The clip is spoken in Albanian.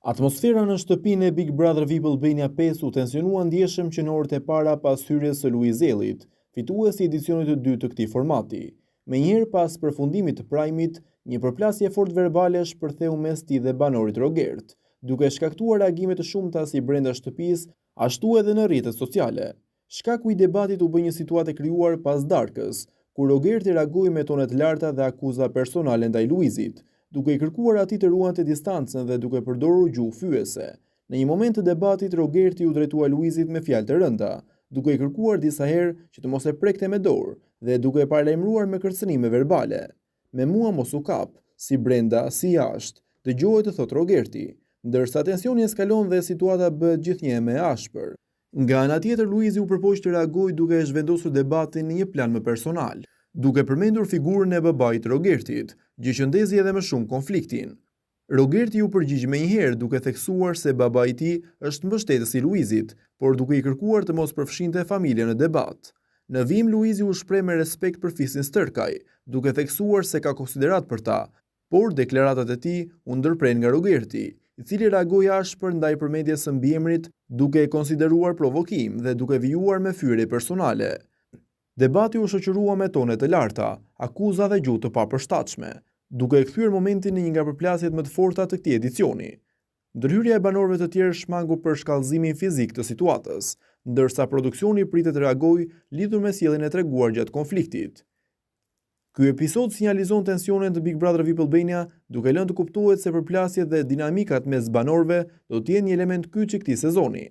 Atmosfera në shtëpinë e Big Brother VIP Albania 5 u tensionua ndjeshëm që në orët e para pas hyrjes së Luizellit, fituesi i edicionit të dytë të këtij formati. Menjëherë pas përfundimit të prajmit, një përplasje fort verbale shpërtheu mes tij dhe banorit Rogert, duke shkaktuar reagime të shumta si brenda shtëpisë, ashtu edhe në rrjetet sociale. Shkaku i debatit u bë një situatë e krijuar pas darkës, kur Rogerti reagoi me tone të larta dhe akuza personale ndaj Luizit, duke i kërkuar atij të ruante distancën dhe duke përdorur gjuhë fyese. Në një moment të debatit, Rogerti u drejtua Luizit me fjalë të rënda, duke i kërkuar disa herë që të mos e prekte me dorë dhe duke e paralajmëruar me kërcënime verbale. Me mua mos u kap, si brenda, si jashtë, dëgohet të thotë Rogerti, ndërsa tensioni eskalon dhe situata bëhet gjithnjë më e ashpër. Nga ana tjetër, Luizi u përpoq të reagojë duke e zhvendosur debatin në një plan më personal, duke përmendur figurën e babait të Rogertit, gjë që ndezi edhe më shumë konfliktin. Rogerti u përgjigj menjëherë duke theksuar se babai i tij është mbështetës i Luizit, por duke i kërkuar të mos përfshinte familjen në debat. Në vim, Luizi u shpreh me respekt për fisin Stërkaj, duke theksuar se ka konsiderat për ta, por deklaratat e tij u ndërpren nga Rogerti, i cili reagoi ashpër ndaj përmendjes së mbiemrit duke e konsideruar provokim dhe duke vijuar me fyerje personale. Debati u shoqërua me tone të larta, akuza dhe gjuhë të papërshtatshme, duke e kthyer momentin në një nga përplasjet më të forta të këtij edicioni. Ndërhyrja e banorëve të tjerë shmangu për shkallëzimin fizik të situatës, ndërsa produksioni pritet të reagojë lidhur me sjelljen e treguar gjatë konfliktit. Ky episod sinjalizon tensionet në Big Brother VIP Albania, duke lënë të kuptohet se përplasjet dhe dinamikat mes banorëve do të jenë një element kyç i këtij sezoni.